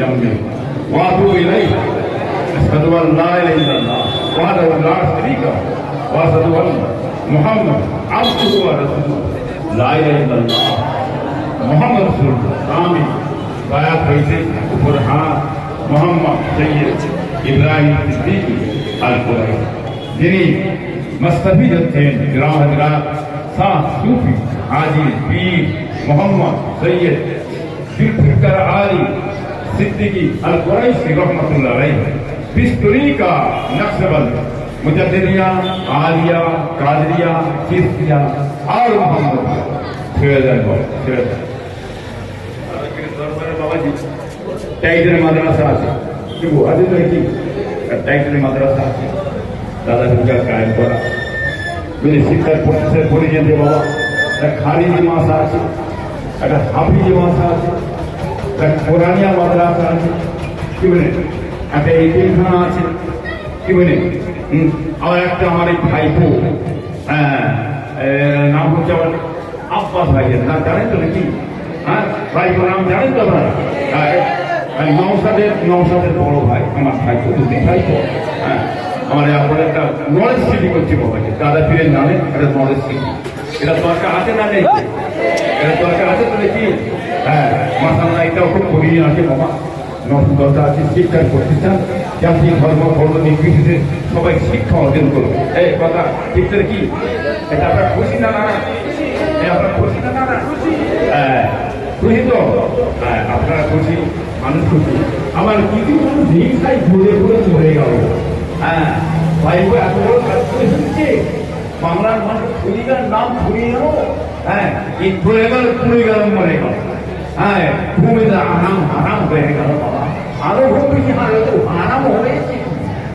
جنبي وأتوب إليه أشهد أن لا إله إلا الله وحده لا شريك له وأشهد أن محمد عبده ورسوله لا إله إلا الله محمد رسول الله آمين বায়াত হয়েছে উপর হাত মোহাম্মদ সৈয়দ ইব্রাহিম সিদ্দিকী আল কুরাইশি যিনি মুস্তাফিদ হচ্ছেন গ্রাম হযরত শাহ সুফি হাজী পীর মোহাম্মদ সৈয়দ जुल्फिकार आली सिद्दीकी अल कुरैशी रहमतुल्लाह अलैह इस तरीका नक्शबंद मुजद्दिदिया आलिया कादरिया चिश्तिया और मोहम्मद টাইটের মাদ্রাসা আছে কি আছে তো কি টাইটের মাদ্রাসা আছে দাদা দুর্গা কায়েম করা বুঝলি শিক্ষার প্রতিষ্ঠার পরিচয় দিয়ে বাবা একটা খারিজি মাসা আছে একটা হাফিজি মাসা আছে একটা কোরআনিয়া মাদ্রাসা আছে কি বলে একটা এতিমখানা আছে কি বলে আর একটা আমার এই ভাইপো নাম হচ্ছে আমার আব্বাস ভাইয়ের না জানেন তো নাকি হ্যাঁ ভাইপো নাম জানেন তো আপনারা নওশাদের বড় ভাই আমার ভাইপো দুটি ভাইপো হ্যাঁ আমার এখন একটা নলেজ সিটি করছি বাবাকে দাদা পীরের নামে একটা নলেজ সিটি এটা দরকার আছে না নেই এটা দরকার আছে তো নাকি হ্যাঁ মাসাল্লাহ এটাও খুব করিয়ে আছে বাবা দরকার আছে শিক্ষার প্রতিষ্ঠান জাতি ধর্ম বর্ণ নির্বিশেষে সবাই শিক্ষা অর্জন করবে এই কথা ঠিক তো কি এটা আপনার খুশি না না আপনার খুশি না না হ্যাঁ খুশি তো হ্যাঁ আপনারা খুশি মানুষ খুশি আমার কিছু মানুষ হিংসায় ঘুরে ঘুরে চলে গেল হ্যাঁ ভাই এত বড় কাজ করে শুনছে বাংলার মানুষ খুলিগার নাম ঘুরিয়ে গেল হ্যাঁ এই ঘুরে গেল পুড়ে গেল মরে গেল হ্যাঁ ভূমিতে আরাম আরাম হয়ে গেল বাবা আরো খুব বেশি হারে তো আরাম